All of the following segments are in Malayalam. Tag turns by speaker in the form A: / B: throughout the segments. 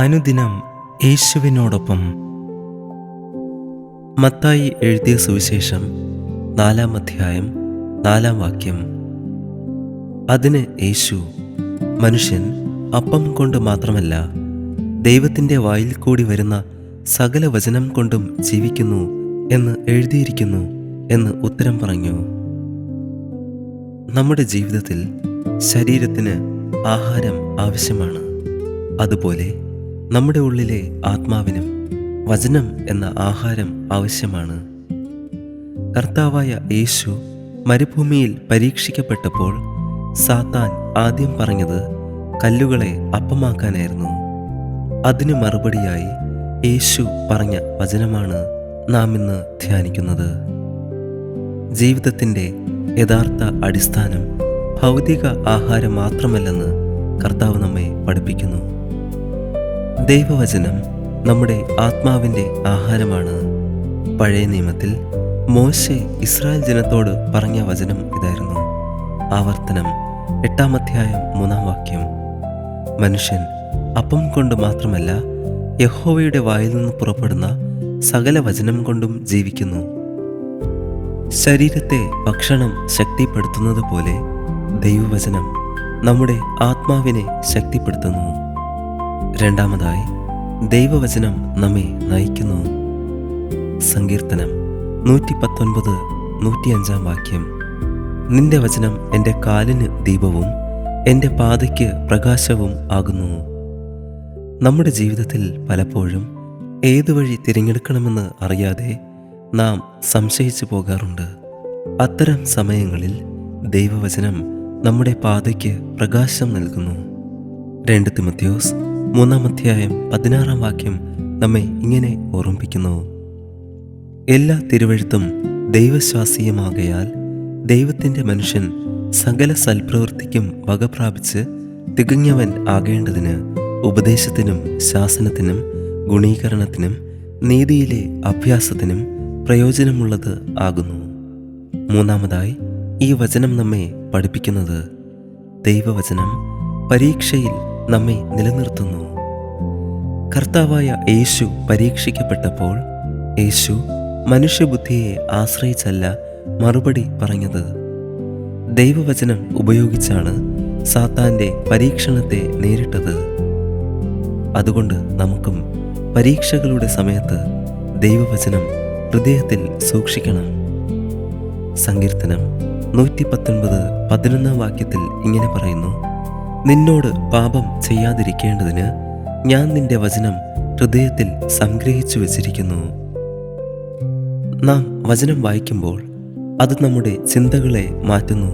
A: അനുദിനം യേശുവിനോടൊപ്പം. മത്തായി എഴുതിയ സുവിശേഷം 4-ാം അധ്യായം 4-ാം വാക്യം. അതിന് യേശു, മനുഷ്യൻ അപ്പം കൊണ്ട് മാത്രമല്ല ദൈവത്തിൻ്റെ വായിൽ കൂടി വരുന്ന സകല വചനം കൊണ്ടും ജീവിക്കുന്നു എന്ന് എഴുതിയിരിക്കുന്നു എന്ന് ഉത്തരം പറഞ്ഞു. നമ്മുടെ ജീവിതത്തിൽ ശരീരത്തിന് ആഹാരം ആവശ്യമാണ്. അതുപോലെ നമ്മുടെ ഉള്ളിലെ ആത്മാവിനും വചനം എന്ന ആഹാരം ആവശ്യമാണ്. കർത്താവായ യേശു മരുഭൂമിയിൽ പരീക്ഷിക്കപ്പെട്ടപ്പോൾ സാത്താൻ ആദ്യം പറഞ്ഞത് കല്ലുകളെ അപ്പമാക്കാനായിരുന്നു. അതിനു മറുപടിയായി യേശു പറഞ്ഞ വചനമാണ് നാം ഇന്ന് ധ്യാനിക്കുന്നത്. ജീവിതത്തിൻ്റെ യഥാർത്ഥ അടിസ്ഥാനം ഭൗതിക ആഹാരം മാത്രമല്ലെന്ന് കർത്താവ് നമ്മെ പഠിപ്പിക്കുന്നു. ദൈവവചനം നമ്മുടെ ആത്മാവിൻ്റെ ആഹാരമാണ്. പഴയ നിയമത്തിൽ മോശെ ഇസ്രായേൽ ജനത്തോട് പറഞ്ഞ വചനം ഇതായിരുന്നു. ആവർത്തനം 8-ാം അധ്യായം 3-ാം വാക്യം. മനുഷ്യൻ അപ്പം കൊണ്ട് മാത്രമല്ല യഹോവയുടെ വായിൽ നിന്ന് പുറപ്പെടുന്ന സകല വചനം കൊണ്ടും ജീവിക്കുന്നു. ശരീരത്തെ ഭക്ഷണം ശക്തിപ്പെടുത്തുന്നത് പോലെ ദൈവവചനം നമ്മുടെ ആത്മാവിനെ ശക്തിപ്പെടുത്തുന്നു. രണ്ടാമതായി, ദൈവവചനം നമ്മെ നയിക്കുന്നു. സങ്കീർത്തനം 119, 105-ാം വാക്യം. നിന്റെ വചനം എൻ്റെ കാലിന് ദീപവും എൻ്റെ പാതയ്ക്ക് പ്രകാശവും ആകുന്നു. നമ്മുടെ ജീവിതത്തിൽ പലപ്പോഴും ഏതു വഴി തിരഞ്ഞെടുക്കണമെന്ന് അറിയാതെ നാം സംശയിച്ചു പോകാറുണ്ട്. അത്തരം സമയങ്ങളിൽ ദൈവവചനം നമ്മുടെ പാതയ്ക്ക് പ്രകാശം നൽകുന്നു. 2 തിമോഥെയോസ് 3-ാം അധ്യായം 16-ാം വാക്യം നമ്മെ ഇങ്ങനെ ഓർമ്മിപ്പിക്കുന്നു. എല്ലാ തിരുവെഴുത്തും ദൈവശ്വാസീയമാകയാൽ ദൈവത്തിൻ്റെ മനുഷ്യൻ സകല സൽപ്രവൃത്തിക്കും വകപ്രാപിച്ച് തികഞ്ഞവൻ ആകേണ്ടതിന് ഉപദേശത്തിനും ശാസനത്തിനും ഗുണീകരണത്തിനും നീതിയിലെ അഭ്യാസത്തിനും പ്രയോജനമുള്ളത് ആകുന്നു. മൂന്നാമതായി, ഈ വചനം നമ്മെ പഠിപ്പിക്കുന്നത് ദൈവവചനം പരീക്ഷയിൽ നമ്മെ നിലനിർത്തുന്നു. കർത്താവായ യേശു പരീക്ഷിക്കപ്പെട്ടപ്പോൾ യേശു മനുഷ്യബുദ്ധിയെ ആശ്രയിച്ചല്ല മറുപടി പറഞ്ഞത്. ദൈവവചനം ഉപയോഗിച്ചാണ് സാത്താൻ്റെ പരീക്ഷണത്തെ നേരിട്ടത്. അതുകൊണ്ട് നമുക്കും പരീക്ഷകളുടെ സമയത്ത് ദൈവവചനം ഹൃദയത്തിൽ സൂക്ഷിക്കണം. സങ്കീർത്തനം 119, 11-ാം വാക്യത്തിൽ ഇങ്ങനെ പറയുന്നു: നിന്നോട് പാപം ചെയ്യാതിരിക്കേണ്ടതിന് ഞാൻ നിന്റെ വചനം ഹൃദയത്തിൽ സംഗ്രഹിച്ചു വച്ചിരിക്കുന്നു. നാം വചനം വായിക്കുമ്പോൾ അത് നമ്മുടെ ചിന്തകളെ മാറ്റുന്നു.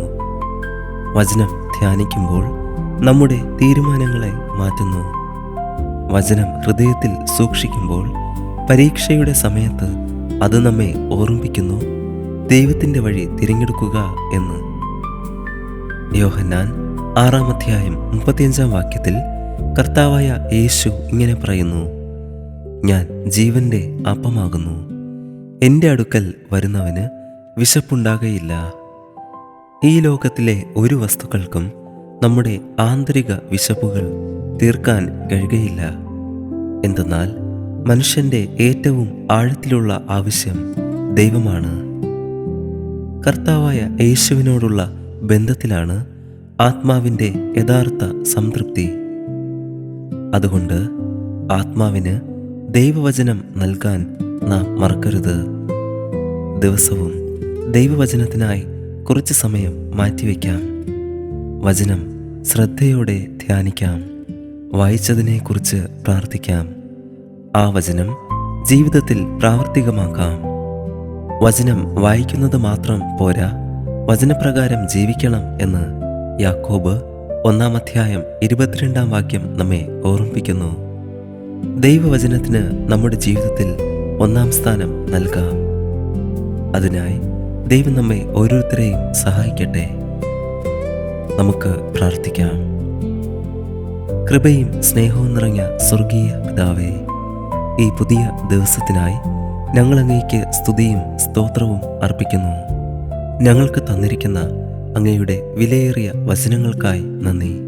A: വചനം ധ്യാനിക്കുമ്പോൾ നമ്മുടെ തീരുമാനങ്ങളെ മാറ്റുന്നു. വചനം ഹൃദയത്തിൽ സൂക്ഷിക്കുമ്പോൾ പരീക്ഷയുടെ സമയത്ത് അത് നമ്മെ ഓർമ്മിപ്പിക്കുന്നു ദൈവത്തിൻ്റെ വഴി തിരഞ്ഞെടുക്കുക എന്ന്. യോഹന്നാൻ 6-ാം അധ്യായം 35-ാം വാക്യത്തിൽ കർത്താവായ യേശു ഇങ്ങനെ പറയുന്നു: ഞാൻ ജീവന്റെ അപ്പമാകുന്നു. എൻ്റെ അടുക്കൽ വരുന്നവന് വിശപ്പുണ്ടാകയില്ല. ഈ ലോകത്തിലെ ഒരു വസ്തുക്കൾക്കും നമ്മുടെ ആന്തരിക വിശപ്പുകൾ തീർക്കാൻ കഴിയുകയില്ല. എന്തെന്നാൽ മനുഷ്യൻ്റെ ഏറ്റവും ആഴത്തിലുള്ള ആവശ്യം ദൈവമാണ്. കർത്താവായ യേശുവിനോടുള്ള ബന്ധത്തിലാണ് ആത്മാവിൻ്റെ യഥാർത്ഥ സംതൃപ്തി. അതുകൊണ്ട് ആത്മാവിന് ദൈവവചനം നൽകാൻ നാം മറക്കരുത്. ദിവസവും ദൈവവചനത്തിനായി കുറച്ച് സമയം മാറ്റിവെക്കാം. വചനം ശ്രദ്ധയോടെ ധ്യാനിക്കാം. വായിച്ചതിനെക്കുറിച്ച് പ്രാർത്ഥിക്കാം. ആ വചനം ജീവിതത്തിൽ പ്രാവർത്തികമാക്കാം. വചനം വായിക്കുന്നത് മാത്രം പോരാ, വചനപ്രകാരം ജീവിക്കണം എന്ന് യാക്കോബ് 1-ാം അധ്യായം 22-ാം വാക്യം നമ്മെ ഓർമ്മിപ്പിക്കുന്നു. ദൈവവചനത്തിന് നമ്മുടെ ജീവിതത്തിൽ 1-ാം സ്ഥാനം നൽകാം. അതിനായി ദൈവം നമ്മെ ഓരോരുത്തരെയും സഹായിക്കട്ടെ. നമുക്ക് പ്രാർത്ഥിക്കാം. കൃപയും സ്നേഹവും നിറഞ്ഞ സ്വർഗീയ പിതാവേ, ഈ പുതിയ ദിവസത്തിനായി ഞങ്ങൾ അങ്ങേക്ക് സ്തുതിയും സ്തോത്രവും അർപ്പിക്കുന്നു. ഞങ്ങൾക്ക് തന്നിരിക്കുന്ന അങ്ങയുടെ വിലയേറിയ വചനങ്ങൾക്കായി നന്ദി.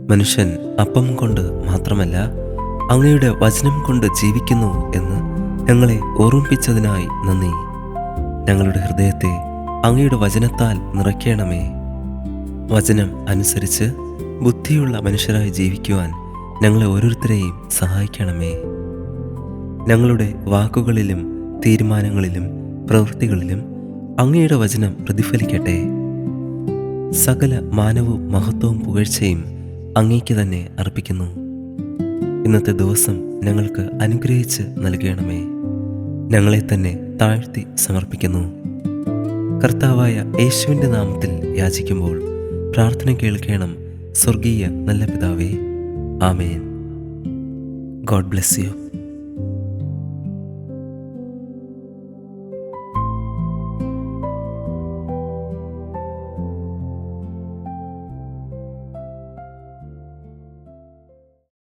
A: മനുഷ്യൻ അപ്പം കൊണ്ട് മാത്രമല്ല അങ്ങയുടെ വചനം കൊണ്ട് ജീവിക്കുന്നു എന്ന് ഞങ്ങളെ ഓർമ്മിപ്പിച്ചതിനായി നന്ദി. ഞങ്ങളുടെ ഹൃദയത്തെ അങ്ങയുടെ വചനത്താൽ നിറയ്ക്കണമേ. വചനം അനുസരിച്ച് ബുദ്ധിയുള്ള മനുഷ്യരായി ജീവിക്കുവാൻ ഞങ്ങളെ ഓരോരുത്തരെയും സഹായിക്കണമേ. ഞങ്ങളുടെ വാക്കുകളിലും തീരുമാനങ്ങളിലും പ്രവൃത്തികളിലും അങ്ങയുടെ വചനം പ്രതിഫലിക്കട്ടെ. സകല മാനവും മഹത്വവും പുകഴ്ചയും അങ്ങേക്ക് തന്നെ അർപ്പിക്കുന്നു. ഇന്നത്തെ ദിവസം ഞങ്ങൾക്ക് അനുഗ്രഹിച്ച് നൽകണമേ. ഞങ്ങളെ തന്നെ താഴ്ത്തി സമർപ്പിക്കുന്നു. കർത്താവായ യേശുവിൻ്റെ നാമത്തിൽ യാചിക്കുമ്പോൾ പ്രാർത്ഥന കേൾക്കണം സ്വർഗീയ നല്ല പിതാവേ. ആമേൻ. God bless U.